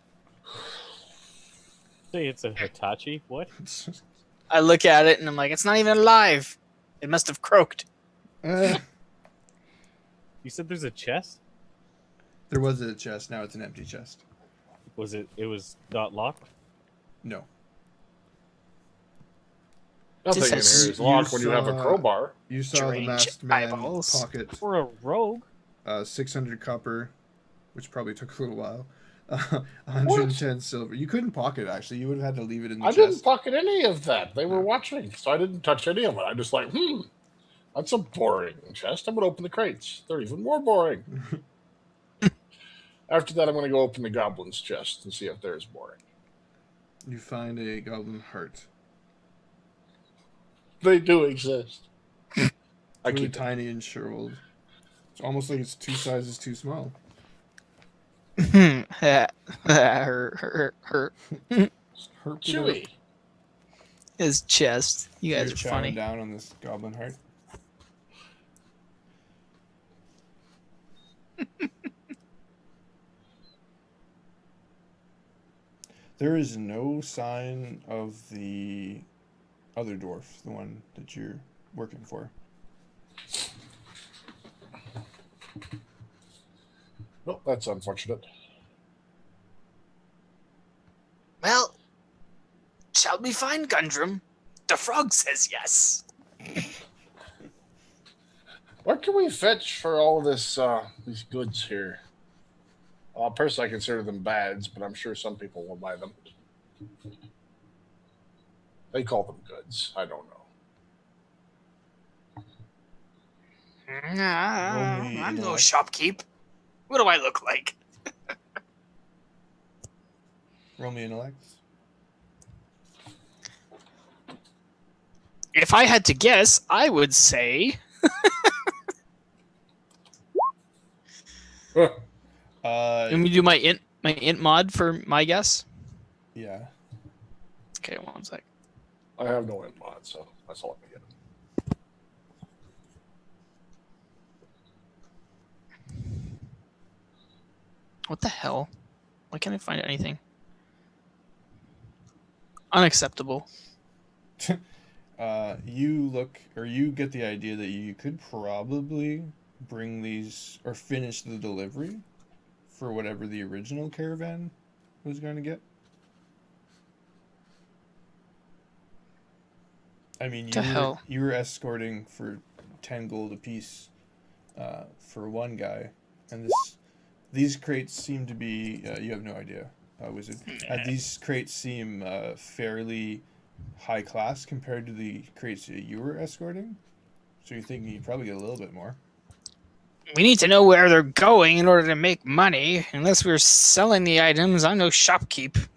S2: Say it's a Hitachi. What?
S3: I look at it and I'm like, it's not even alive. It must have croaked.
S2: You said there's a chest?
S1: There was a chest, now it's an empty chest.
S2: Was it? It was not locked.
S1: No.
S4: Nothing in here
S3: Just
S4: is locked when you have a crowbar.
S1: You saw the
S3: Strange
S1: masked man
S3: eyeballs.
S1: pocket
S2: For a rogue.
S1: 600 copper, which probably took a little while. 110 silver. You couldn't pocket, actually. You would have had to leave it in the
S4: I
S1: chest.
S4: didn't pocket any of that. They were watching, so I didn't touch any of it. I'm just like, that's a boring chest. I'm going to open the crates. They're even more boring. After that, I'm going to go open the goblin's chest and see if theirs boring.
S1: You find a goblin heart.
S4: They do exist. I
S1: Really
S4: keep
S1: tiny and shriveled. It's almost like it's 2 sizes too small.
S3: Hurt.
S1: Herp it up.
S4: Chewy.
S3: His chest. You guys
S1: You're
S3: are
S1: chowing
S3: funny.
S1: down on this goblin heart. There is no sign of the other dwarf, the one that you're working for.
S4: Well, that's unfortunate.
S3: Well, shall we find Gundrum? The frog says yes.
S4: What can we fetch for all of this, these goods here? Personally, I consider them bads, but I'm sure some people will buy them. They call them goods. I don't know.
S3: I'm no shopkeep. What do I look like?
S1: Roll me intellects.
S3: If I had to guess, I would say let me do my int mod for my guess.
S1: Yeah.
S3: Okay, 1 sec.
S4: I have no int mod, so that's all I can get.
S3: What the hell? Why can't I find anything? Unacceptable.
S1: You get the idea that you could probably bring these or finish the delivery for whatever the original caravan was going to get. I mean, you were escorting for 10 gold apiece for one guy, and these crates seem to be you have no idea, wizard. These crates seem fairly high class compared to the crates that you were escorting, so you're thinking you probably get a little bit more.
S3: We need to know where they're going in order to make money. Unless we're selling the items, I'm no shopkeep.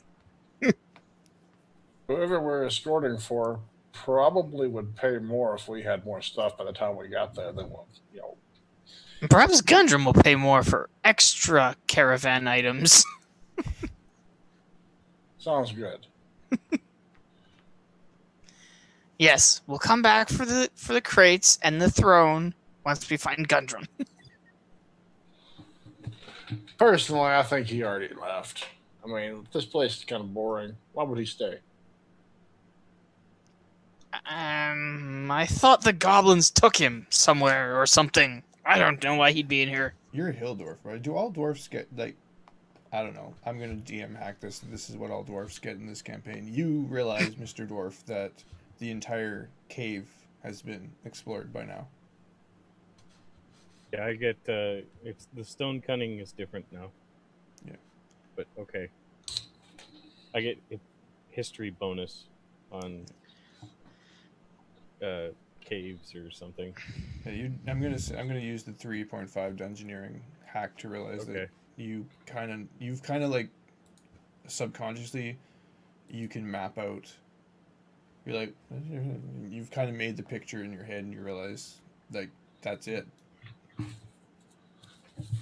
S4: Whoever we're escorting for probably would pay more if we had more stuff by the time we got there than what,
S3: Perhaps Gundrum will pay more for extra caravan items.
S4: Sounds good.
S3: Yes, we'll come back for the crates and the throne once we find Gundrum.
S4: Personally, I think he already left. I mean, this place is kind of boring. Why would he stay?
S3: I thought the goblins took him somewhere or something. I don't know why he'd be in here.
S1: You're a hill dwarf, right? Do all dwarfs get, like, I don't know. I'm going to DM hack this. This is what all dwarfs get in this campaign. You realize, Mr. Dwarf, that the entire cave has been explored by now.
S2: Yeah, I get it's the stone cunning is different now.
S1: Yeah.
S2: But okay. I get a history bonus on caves or something.
S1: Yeah, I'm gonna use the 3.5 dungeoneering hack to realize that you've kind of like subconsciously you can map out. You're like you've kind of made the picture in your head and you realize like that's it.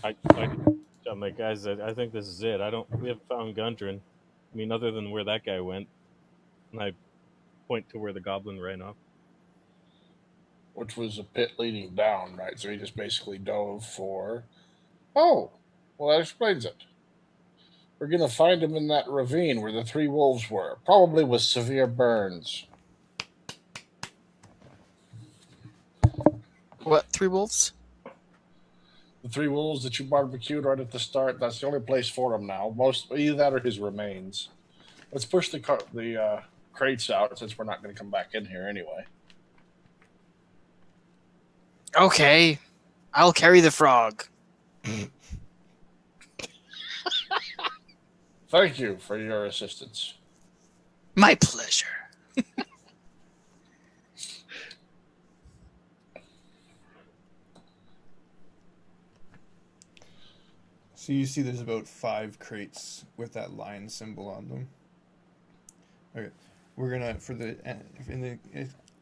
S2: I'm like, guys, I think this is it. We haven't found Gundren. I mean, other than where that guy went. And I point to where the goblin ran off.
S4: Which was a pit leading down, right? So he just basically dove for... Oh, well, that explains it. We're going to find him in that ravine where the 3 wolves were, probably with severe burns.
S3: What, 3 wolves?
S4: The 3 wolves that you barbecued right at the start, that's the only place for him now. Either that or his remains. Let's push the crates out since we're not going to come back in here anyway.
S3: Okay, I'll carry the frog.
S4: Thank you for your assistance.
S3: My pleasure.
S1: So you see there's about 5 crates with that lion symbol on them. Okay, we're gonna in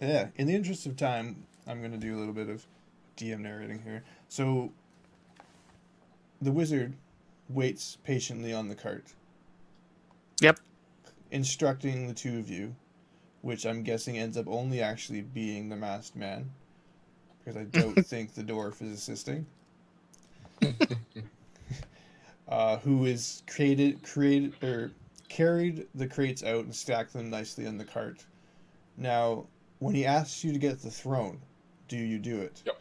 S1: the interest of time, I'm gonna do a little bit of DM narrating here. So the wizard waits patiently on the cart.
S3: Yep.
S1: Instructing the two of you, which I'm guessing ends up only actually being the masked man, because I don't think the dwarf is assisting. Who is carried the crates out and stacked them nicely on the cart. Now, when he asks you to get the throne, do you do it?
S4: Yep.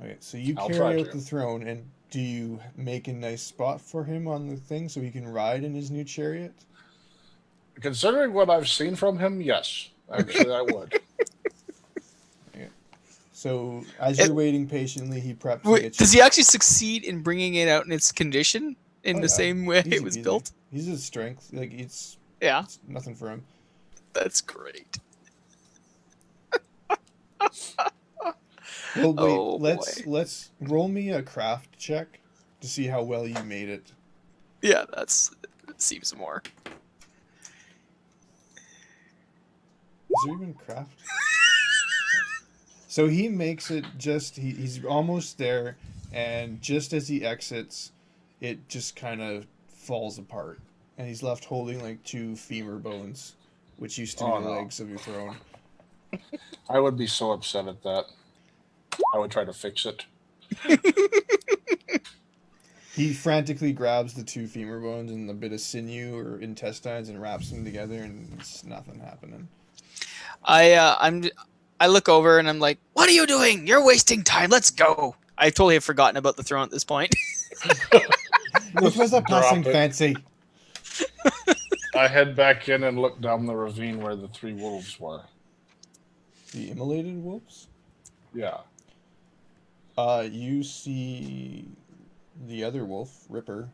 S1: Okay, so you
S4: I'll
S1: carry
S4: try
S1: out
S4: to.
S1: the throne, and do you make a nice spot for him on the thing so he can ride in his new chariot?
S4: Considering what I've seen from him, yes. Actually, I would.
S1: Okay. So, as you're waiting patiently, he preps to
S3: Wait,
S1: get you...
S3: does he actually succeed in bringing it out in its condition in
S1: Oh,
S3: the
S1: yeah.
S3: same way
S1: Easy
S3: it was
S1: peasy.
S3: built?
S1: He's his strength. Like, it's
S3: Yeah,
S1: nothing for him.
S3: that's great.
S1: Well, wait,
S3: Oh,
S1: let's roll me a craft check to see how well you made it.
S3: Yeah, that seems more.
S1: Is there even craft? So he makes it he's almost there, and just as he exits, it just kind of falls apart. And he's left holding like 2 femur bones, which used to be the legs of your throne.
S4: I would be so upset at that. I would try to fix it.
S1: He frantically grabs the 2 femur bones and a bit of sinew or intestines and wraps them together, and it's nothing happening.
S3: I look over and I'm like, "What are you doing? You're wasting time. Let's go." I totally have forgotten about the throne at this point.
S1: This was a passing
S4: Drop it.
S1: fancy.
S4: I head back in and look down the ravine where the 3 wolves were.
S1: The immolated wolves?
S4: Yeah.
S1: You see the other wolf, Ripper,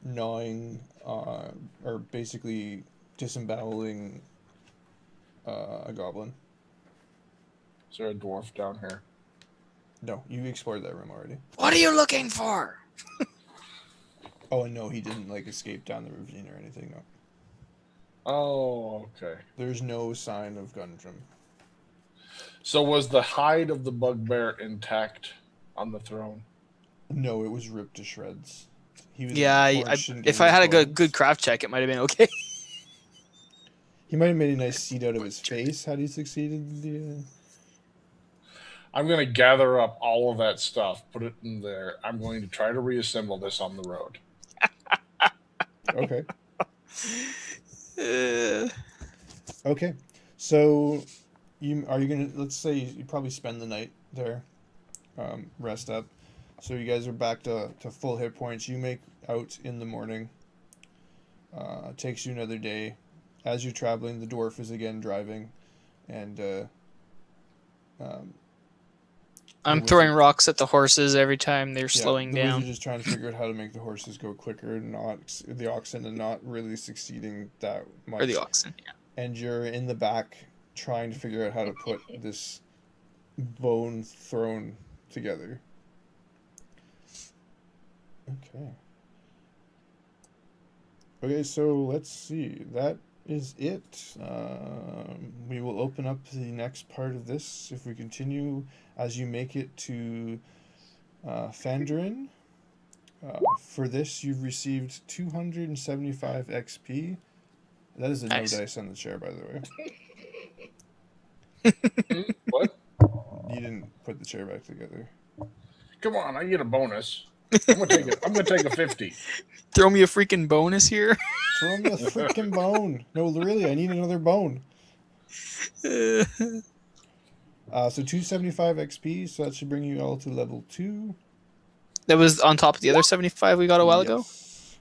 S1: gnawing, or basically disemboweling a goblin.
S4: Is there a dwarf down here?
S1: No, you explored that room already.
S3: What are you looking for?
S1: Oh, and no, he didn't, like, escape down the ravine or anything, no.
S4: Oh, okay.
S1: There's no sign of Gundrum.
S4: So was the hide of the bugbear intact on the throne?
S1: No, it was ripped to shreds. He was
S3: Yeah,
S1: torched and
S3: if
S1: getting
S3: I had a
S1: his
S3: good
S1: bones.
S3: craft check, it might have been okay.
S1: He might have made a nice seat out of his face had he succeeded.
S4: I'm going to gather up all of that stuff, put it in there. I'm going to try to reassemble this on the road.
S1: Okay. Okay. So, let's say you probably spend the night there, rest up. So you guys are back to full hit points. You make out in the morning. Takes you another day. As you're traveling, the dwarf is again driving, and
S3: I'm throwing rocks at the horses every time they're slowing
S1: the
S3: down.
S1: wizard is trying to figure out how to make the horses go quicker, and the oxen, and not really succeeding that much.
S3: Or the oxen, yeah.
S1: And you're in the back trying to figure out how to put this bone throne together. Okay. Okay, so let's see. That is it. We will open up the next part of this if we continue as you make it to Phandelver. For this, you've received 275 XP. That is a
S3: Nice.
S1: no dice on the chair, by the way.
S4: What?
S1: You didn't put the chair back together.
S4: Come on, I get a bonus. I'm gonna take a 50.
S3: Throw me a freaking bonus here.
S1: Throw me a freaking bone. No, really, I need another bone. So 275 XP, so that should bring you all to level 2.
S3: That was on top of the other 75 we got a while ago?
S1: Yes.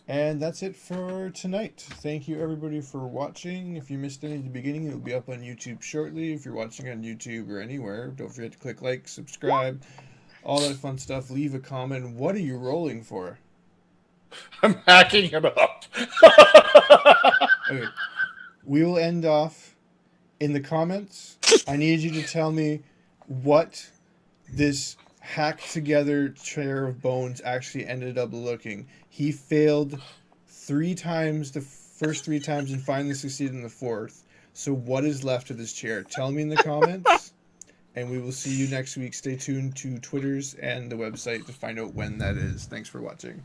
S1: And that's it for tonight. Thank you everybody for watching. If you missed any at the beginning, it'll be up on YouTube shortly. If you're watching on YouTube or anywhere, don't forget to click like, subscribe, all that fun stuff. Leave a comment. What are you rolling for?
S4: I'm hacking it up.
S1: Okay. We will end off in the comments. I need you to tell me what this hacked together chair of bones actually ended up looking. He failed 3 times the first 3 times and finally succeeded in the 4th. So what is left of this chair? Tell me in the comments, and we will see you next week. Stay tuned to Twitters and the website to find out when that is. Thanks for watching.